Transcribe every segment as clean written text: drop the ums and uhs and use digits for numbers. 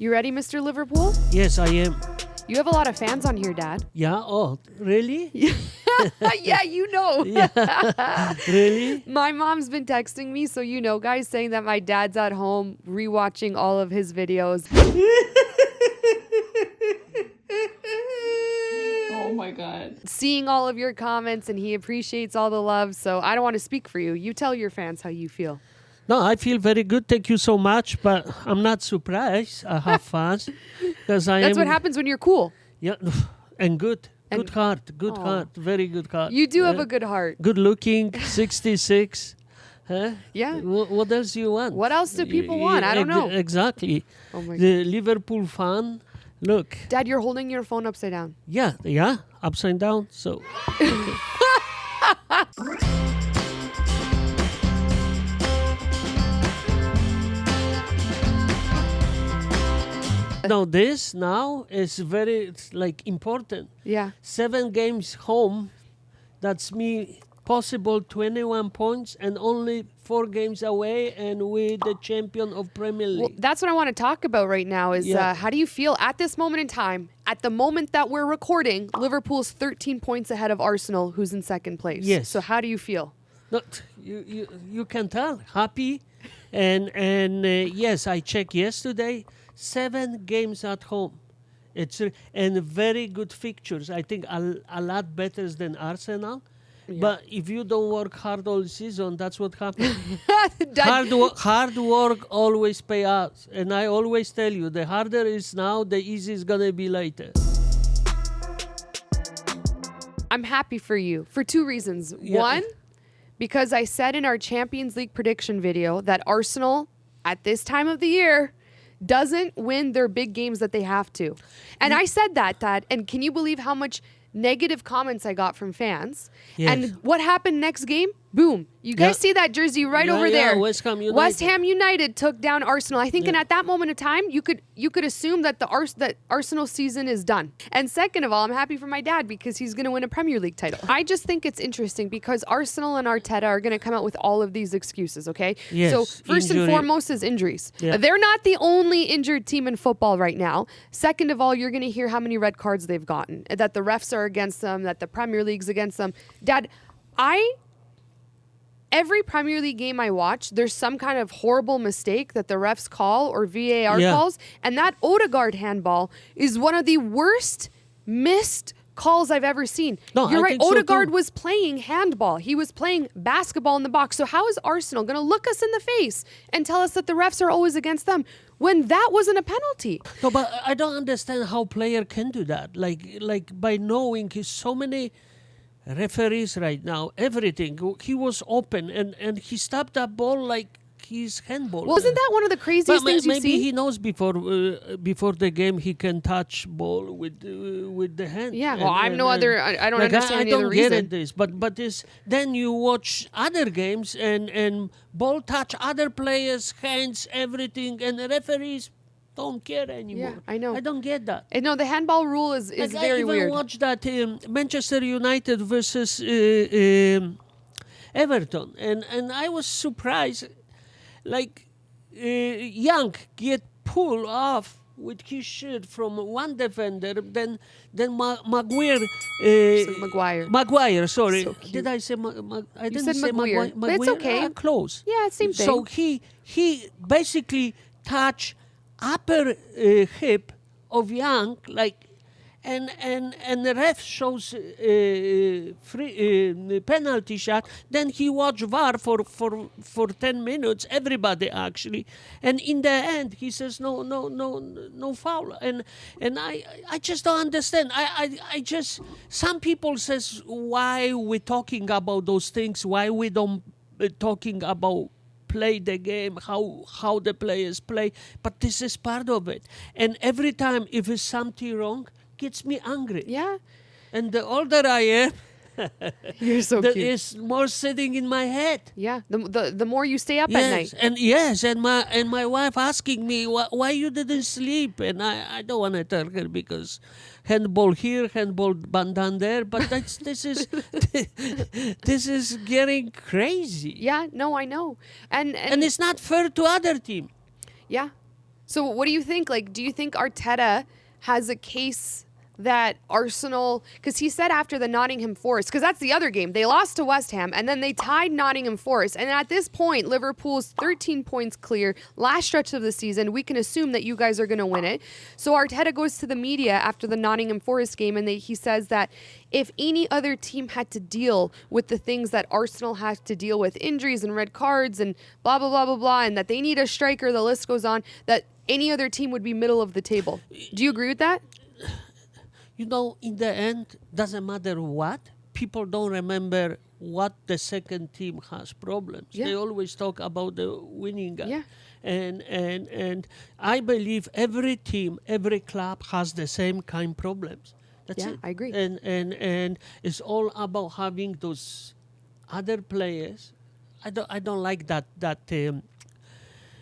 You ready, Mr. Liverpool? Yes, I am. You have a lot of fans on here, Dad. Yeah? Oh, really? Yeah, you know. Yeah. Really? My mom's been texting me, so you know, guys, saying that my dad's at home rewatching all of his videos. Oh my God. Seeing all of your comments, and he appreciates all the love. So I don't want to speak for you. You tell your fans how you feel. No, I feel very good. Thank you so much. But I'm not surprised I have fans. Because That's what happens when you're cool. Yeah, and good. And- Good heart. Good heart. Very good heart. You do have a good heart. Good looking, 66. Huh? Yeah. What else do you want? What else do people want? I don't know. Exactly. Oh my God. The Liverpool fan, look. Dad, you're holding your phone upside down. Yeah, upside down. So. Now this now is it's like important. Yeah. 7 games home, that's me possible 21 points and only 4 games away and we're the champion of Premier League. Well, that's what I want to talk about right now is Yeah. how do you feel at this moment in time? At the moment that we're recording, Liverpool's 13 points ahead of Arsenal, who's in second place. Yes. So how do you feel? Not, you can tell, happy. And yes, I checked yesterday, 7 games at home. It's and very good fixtures. I think a lot better than Arsenal. Yeah. But if you don't work hard all season, that's what happens. Dad, hard work always pay out. And I always tell you, the harder is now, the easier is going to be later. I'm happy for you for 2 reasons. Yeah. One, because I said in our Champions League prediction video that Arsenal, at this time of the year, doesn't win their big games that they have to. And I said that, Dad. And can you believe how much negative comments I got from fans? Yes. And what happened next game? Boom. You guys Yeah. see that jersey right Yeah, over yeah, there. West Ham United. West Ham United took down Arsenal. I think, and Yeah. at that moment of time, you could assume that that Arsenal season is done. And second of all, I'm happy for my dad because he's going to win a Premier League title. I just think it's interesting because Arsenal and Arteta are going to come out with all of these excuses. Okay, Yes, so first and injury. foremost is injuries. Yeah. They're not the only injured team in football right now. Second of all, you're going to hear how many red cards they've gotten, that the refs are against them, that the Premier League's against them. Dad, every Premier League game I watch, there's some kind of horrible mistake that the refs call or VAR Yeah. calls. And that Odegaard handball is one of the worst missed calls I've ever seen. No, You're I right. think so Odegaard too. was playing handball. He was playing basketball in the box. So how is Arsenal going to look us in the face and tell us that the refs are always against them when that wasn't a penalty? No, but I don't understand how player can do that. Like by knowing so many referees right now, everything. He was open and he stopped that ball like his handball. Well, isn't that one of the craziest things you maybe see? he knows before the game he can touch ball with the hand. Yeah, well, I don't like, understand I the other don't get reason. it this, but this then you watch other games and ball touch other players' hands, everything, and the referees don't care anymore. Yeah, I know. I don't get that. And no, the handball rule is Like, very I even weird. watched that Manchester United versus Everton, and I was surprised. Like Young get pulled off with his shirt from one defender, then Maguire. Maguire, sorry. So cute. Did I say I didn't said say Maguire, but it's okay. Close. Yeah, it's same thing. So he basically touched upper hip of Young, like, and the ref shows free penalty shot. Then he watched VAR for 10 minutes. Everybody actually, and in the end he says no foul. And I just don't understand. I just, some people says why we talking about those things. Why we don't talking about play the game, how the players play, but this is part of it. And every time if it's something wrong, gets me angry. Yeah. And the older I am, You're so there cute. is more sitting in my head. Yeah. The more you stay up at night. And my wife asking me why you didn't sleep, and I don't want to tell her because handball here, handball down there, but this is getting crazy. Yeah. No, I know. And And it's not fair to other team. yeah. So what do you think? Like, do you think Arteta has a case that Arsenal, because he said after the Nottingham Forest, because that's the other game, they lost to West Ham and then they tied Nottingham Forest. And at this point, Liverpool's 13 points clear, last stretch of the season. We can assume that you guys are going to win it. So Arteta goes to the media after the Nottingham Forest game and he says that if any other team had to deal with the things that Arsenal has to deal with, injuries and red cards and blah, blah, blah, blah, blah, and that they need a striker, the list goes on, that any other team would be middle of the table. Do you agree with that? You know, in the end, doesn't matter what. People don't remember what the second team has problems. Yeah. They always talk about the winning guy. Yeah. And I believe every team, every club has the same kind of problems. That's Yeah, it. I agree. And it's all about having those other players. I don't like that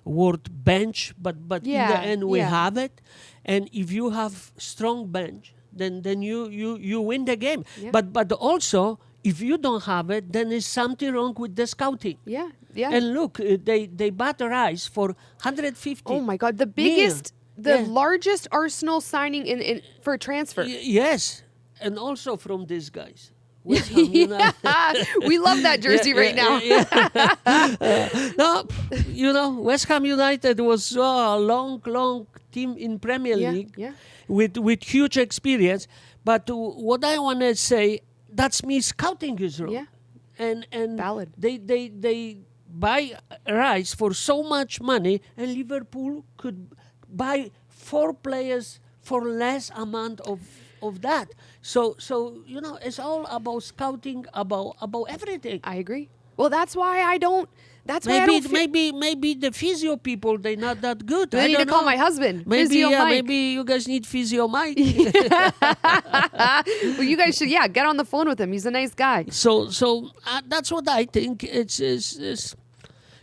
word bench, but Yeah, in the end we yeah. have it. And if you have strong bench, then you win the game. Yeah. But also, if you don't have it, then there's something wrong with the scouting. Yeah, yeah. And look, they bought Rice for 150. Oh my God, the million. biggest, the Yeah. largest Arsenal signing in for transfer. Yes, and also from these guys. West Ham United. We love that jersey right now. No, you know, West Ham United was a long team in Premier Yeah, League yeah. with huge experience. But what I want to say, that's me scouting is wrong. Yeah. And Valid. They buy Rice for so much money, and Liverpool could buy 4 players for less amount of that. So you know, it's all about scouting, about everything. I agree. Well, that's why I don't. That's why I don't. Maybe the physio people, they're not that good. I need to don't call know. my husband. Maybe Physio Mike. maybe you guys need physio Mike. Well, you guys should, get on the phone with him. He's a nice guy. So that's what I think. It's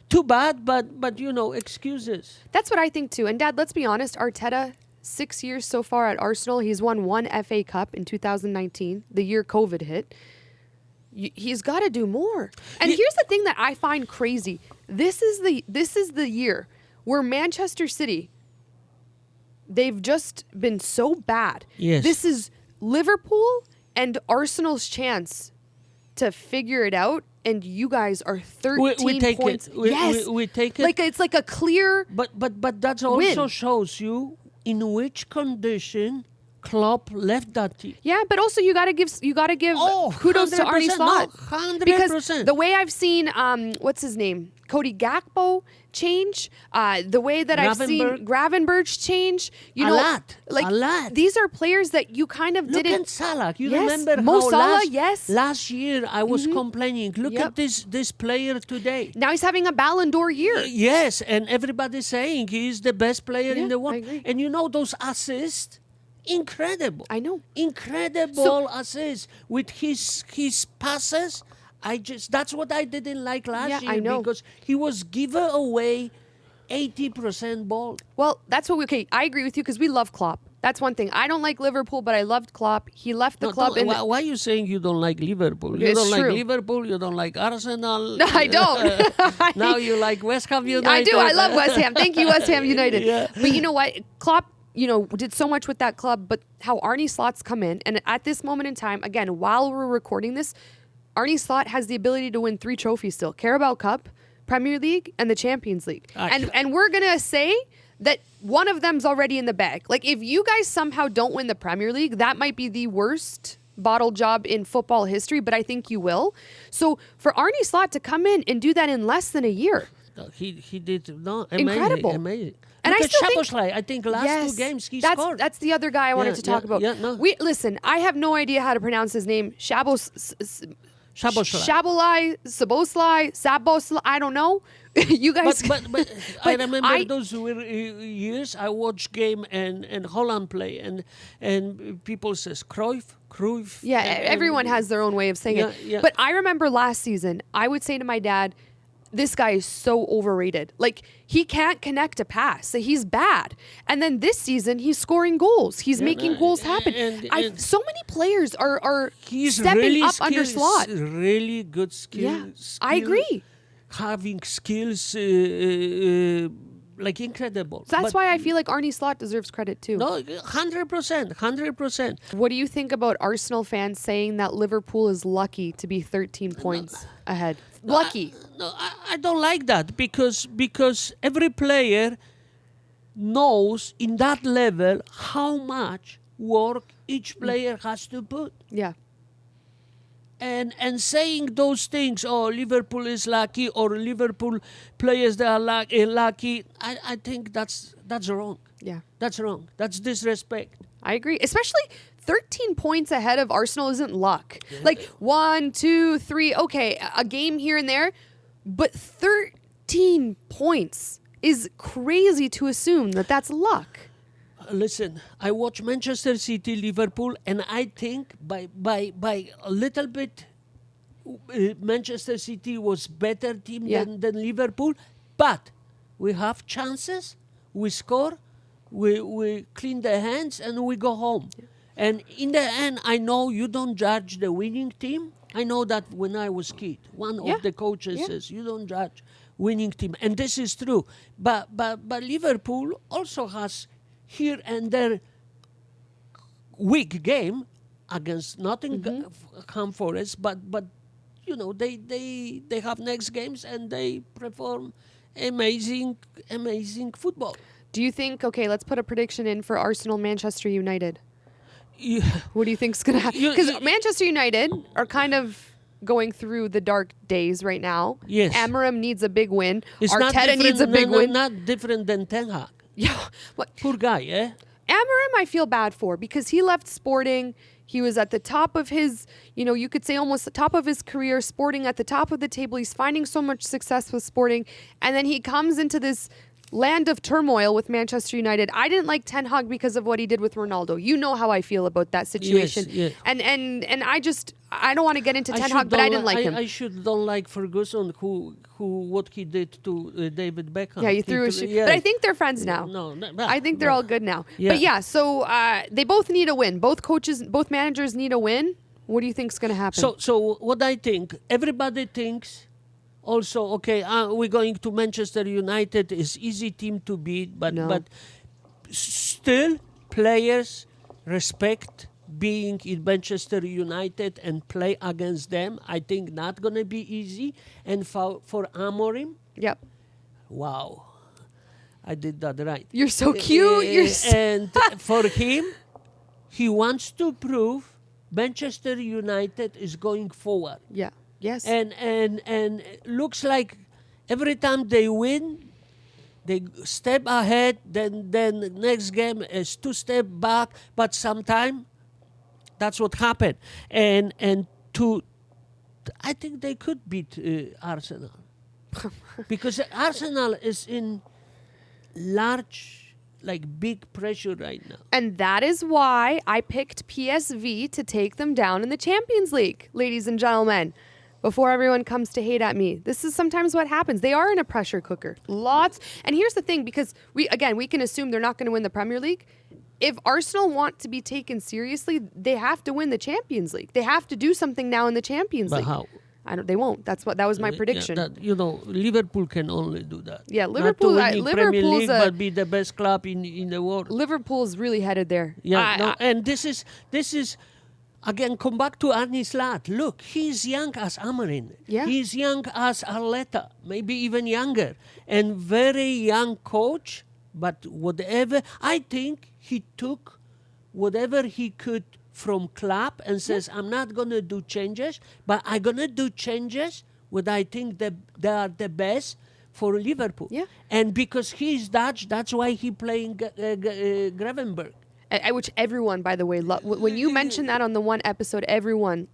too bad, but you know, excuses. That's what I think too. And Dad, let's be honest. Arteta, 6 years so far at Arsenal. He's won 1 FA Cup in 2019, the year COVID hit. He's got to do more. And here's the thing that I find crazy. This is the year where Manchester City, they've just been so bad. Yes. This is Liverpool and Arsenal's chance to figure it out. And you guys are 13 we take points. it. We take it. Like it's like a clear. But that also win. shows you in which condition Klopp left that team. Yeah, but also you gotta give kudos to Arnie 100%, Slot. no, 100%. Because the way I've seen what's his name? Cody Gakpo change, the way that I've seen Gravenberch change, A lot. These are players that you kind of Look didn't. at Salah. You Yes, remember Mo how Salah, yes. last year I was complaining. Look Yep. at this player today. Now he's having a Ballon d'Or year. Yes, and everybody's saying he's the best player in Yeah, the world. I agree. And you know those assists? Incredible. I know. Incredible assists with his passes. That's what I didn't like last year I know. because he was giving away 80% ball. Well, that's what I agree with you because we love Klopp. That's one thing. I don't like Liverpool, but I loved Klopp. He left the club. Why are you saying you don't like Liverpool? You It's don't true. like Liverpool. You don't like Arsenal. No, I don't. Now you like West Ham United. I do. I love West Ham. Thank you, West Ham United. Yeah. But you know what? Klopp, did so much with that club. But how Arnie Slot's come in, and at this moment in time, again, while we're recording this, Arnie Slot has the ability to win 3 trophies still: Carabao Cup, Premier League, and the Champions League. And we're gonna say that one of them's already in the bag. Like if you guys somehow don't win the Premier League, that might be the worst bottle job in football history. But I think you will. So for Arnie Slot to come in and do that in less than a year. He did amazing, Incredible. amazing. And Look I at still think- Szoboszlai. I think last 2 games he scored. That's the other guy I wanted to talk about. Yeah, no. Listen, I have no idea how to pronounce his name. Szoboszlai. Sabosla. I don't know. You guys. But I But remember those were years I watched game and Holland play and people says Cruyff. Yeah, and everyone has their own way of saying it. Yeah. But I remember last season, I would say to my dad, this guy is so overrated. Like, he can't connect a pass. So he's bad. And then this season, he's scoring goals. He's making goals happen. and so many players are He's stepping really up under Slot. Really good skill. Yeah, I agree. Having skills like incredible. So that's But why I feel like Arnie Slot deserves credit too. no, 100%. What do you think about Arsenal fans saying that Liverpool is lucky to be 13 points ahead? Lucky. I don't like that because every player knows in that level how much work each player has to put. Yeah. And saying those things, oh, Liverpool is lucky, or Liverpool players they are lucky, I think that's wrong. Yeah. That's wrong. That's disrespect. I agree. Especially 13 points ahead of Arsenal isn't luck. Like 1, 2, 3, okay, a game here and there, but 13 points is crazy to assume that that's luck. Listen, I watch Manchester City, Liverpool, and I think by a little bit, Manchester City was better team than Liverpool. But we have chances, we score, we clean the hands, and we go home. Yeah. And in the end, I know you don't judge the winning team. I know that when I was kid, one of the coaches says you don't judge winning team, and this is true. But Liverpool also has here and there weak game against Nottingham Forest, but you know they have next games and they perform amazing football. Do you think, okay, let's put a prediction in for Arsenal Manchester United? Yeah. What do you think's going to happen? Because Manchester United are kind of going through the dark days right now. Yes. Amarim needs a big win. It's Arteta needs a big win. Not different than Ten Hag. Yeah. What? Poor guy, eh? Amarim I feel bad for because he left Sporting. He was at the top of his, you could say almost the top of his career, Sporting at the top of the table. He's finding so much success with Sporting. And then he comes into this land of turmoil with Manchester United. I didn't like Ten Hag because of what he did with Ronaldo. You know how I feel about that situation. Yes, And I don't want to get into Ten Hag, but I didn't like him. I don't like Ferguson, what he did to David Beckham. Yeah, you threw a shoe. But I think they're friends now. I think they're all good now. Yeah. But so they both need a win. Both managers need a win. What do you think's going to happen? So what I think, everybody thinks also, okay, we're going to Manchester United. Is easy team to beat, but still players respect being in Manchester United and play against them. I think not going to be easy. And for Amorim, yep. Wow, I did that right. You're so cute. And for him, he wants to prove Manchester United is going forward. Yeah. Yes. And looks like every time they win, they step ahead. Then the next game is 2 steps back. But sometimes that's what happened. And I think they could beat Arsenal because Arsenal is in large, big pressure right now. And that is why I picked PSV to take them down in the Champions League, ladies and gentlemen. Before everyone comes to hate at me, this is sometimes what happens. They are in a pressure cooker. Lots. And here's the thing, because we can assume they're not going to win the Premier League. If Arsenal want to be taken seriously, they have to win the Champions League. They have to do something now in the Champions League. But how? They won't. That was my prediction. Liverpool can only do that. Yeah, Liverpool. Not to win Premier League, but be the best club in the world. Liverpool's really headed there. Yeah, and this is. Again, come back to Arnie Slot. Look, he's young as Amorim. Yeah. He's young as Arteta, maybe even younger. And very young coach, but whatever. I think he took whatever he could from Klopp and says, I'm not going to do changes, but I'm going to do changes what I think that they are the best for Liverpool. Yeah. And because he's Dutch, that's why he's playing Gravenberch. Which everyone, by the way, when you mentioned that on the one episode, everyone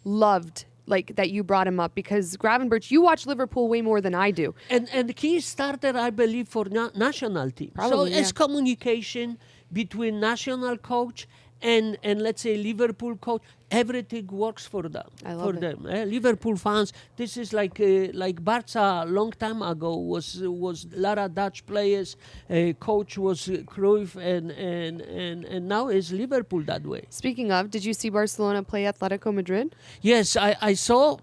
loved that you brought him up because Gravenberch, you watch Liverpool way more than I do. And he started, I believe, for national team. Probably, so it's communication between national coach and let's say Liverpool coach. Everything works for them. I love them. Liverpool fans. This is like Barca a long time ago was a lot of Dutch players. Coach was Cruyff, and now is Liverpool that way. Speaking of, did you see Barcelona play Atletico Madrid? Yes, I saw.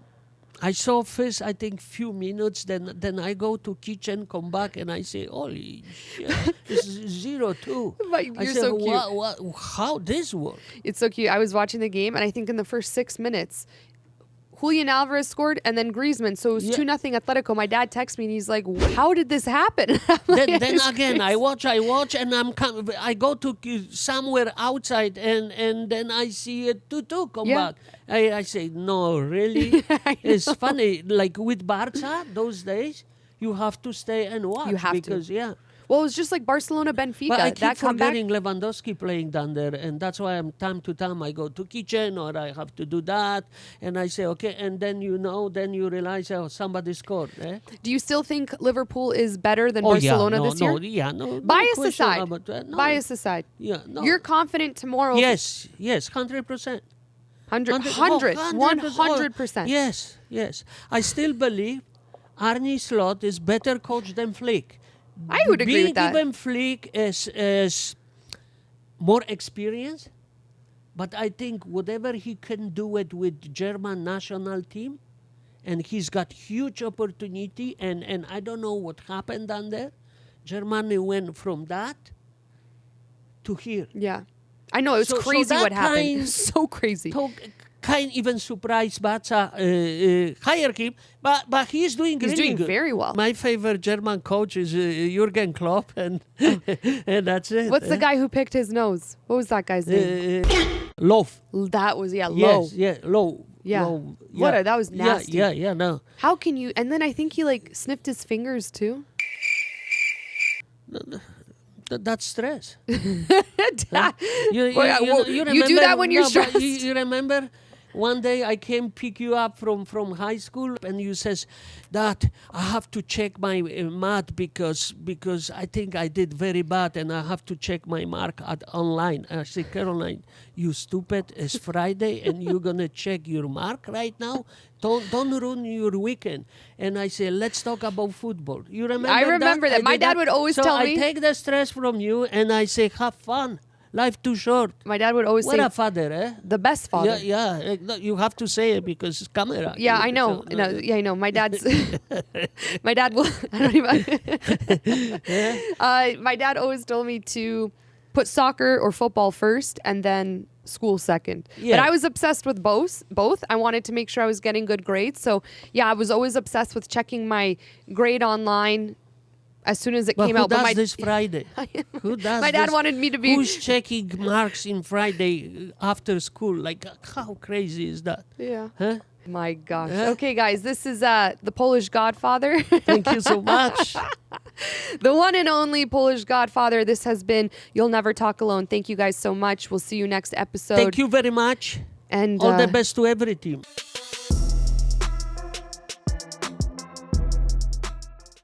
I saw first, I think, few minutes. Then I go to kitchen, come back, and I say, "Holy shit, it's 0-2." But I you're said, so cute. How this work? It's so cute. I was watching the game, and I think in the first 6 minutes, Julian Alvarez scored, and then Griezmann. So it was 2-0 Atletico. My dad texts me, and he's like, "How did this happen?" Then again, I watch, and I go to somewhere outside, and then I see a 2-2 come back. I say, no, really? It's funny. Like with Barca, those days, you have to stay and watch. You have because, to. Yeah. Well, it was just like Barcelona Benfica. But I keep that comeback. forgetting Lewandowski playing down there, and that's why time to time I go to kitchen or I have to do that, and I say, okay, and then then you realize, somebody scored. Eh? Do you still think Liverpool is better than Barcelona this year? No. Bias question aside. about that. No. Bias aside. Yeah, no. You're confident tomorrow. Yes, 100%. 100%. Yes. I still believe Arnie Slot is better coach than Flick. I would agree with that. Even Flick is more experienced, but I think whatever he can do it with German national team, and he's got huge opportunity, and I don't know what happened down there. Germany went from that to here. Yeah. I know, it was crazy what happened. So crazy. Kind even surprised Barca hire him, but he's doing He's really doing good. very well. My favorite German coach is Jurgen Klopp, and that's it. What's the guy who picked his nose? What was that guy's name? Loaf. That was, Low. Yes, Low. Yeah. Low, That was nasty. Yeah, no. How can you, and then I think he like sniffed his fingers too. That's stress. Dad, You you do that when you're stressed. You remember one day I came pick you up from high school, and you says, "Dad, I have to check my math because I think I did very bad, and I have to check my mark online." I say, "Caroline, you stupid! It's Friday, and you're gonna check your mark right now. Don't ruin your weekend." And I say, "Let's talk about football." You remember? I remember that. My did dad would always tell me. So I take the stress from you, and I say, "Have fun. Life too short." My dad would always What say, a father, eh? the best father. Yeah. No, you have to say it because it's camera. Yeah, I know. So, Yeah, I know. My dad's. My dad will. I don't even. My dad always told me to put soccer or football first, and then school second. Yeah. But I was obsessed with both. I wanted to make sure I was getting good grades. So yeah, I was always obsessed with checking my grade online as soon as it came out. Who But does this Friday? Who does my dad this? wanted me to be. Who's checking marks in Friday after school? Like, how crazy is that? Yeah. Huh? My gosh. Huh? Okay, guys, this is the Polish Godfather. Thank you so much. The one and only Polish Godfather. This has been You'll Never Talk Alone. Thank you guys so much. We'll see you next episode. Thank you very much. And all the best to every team.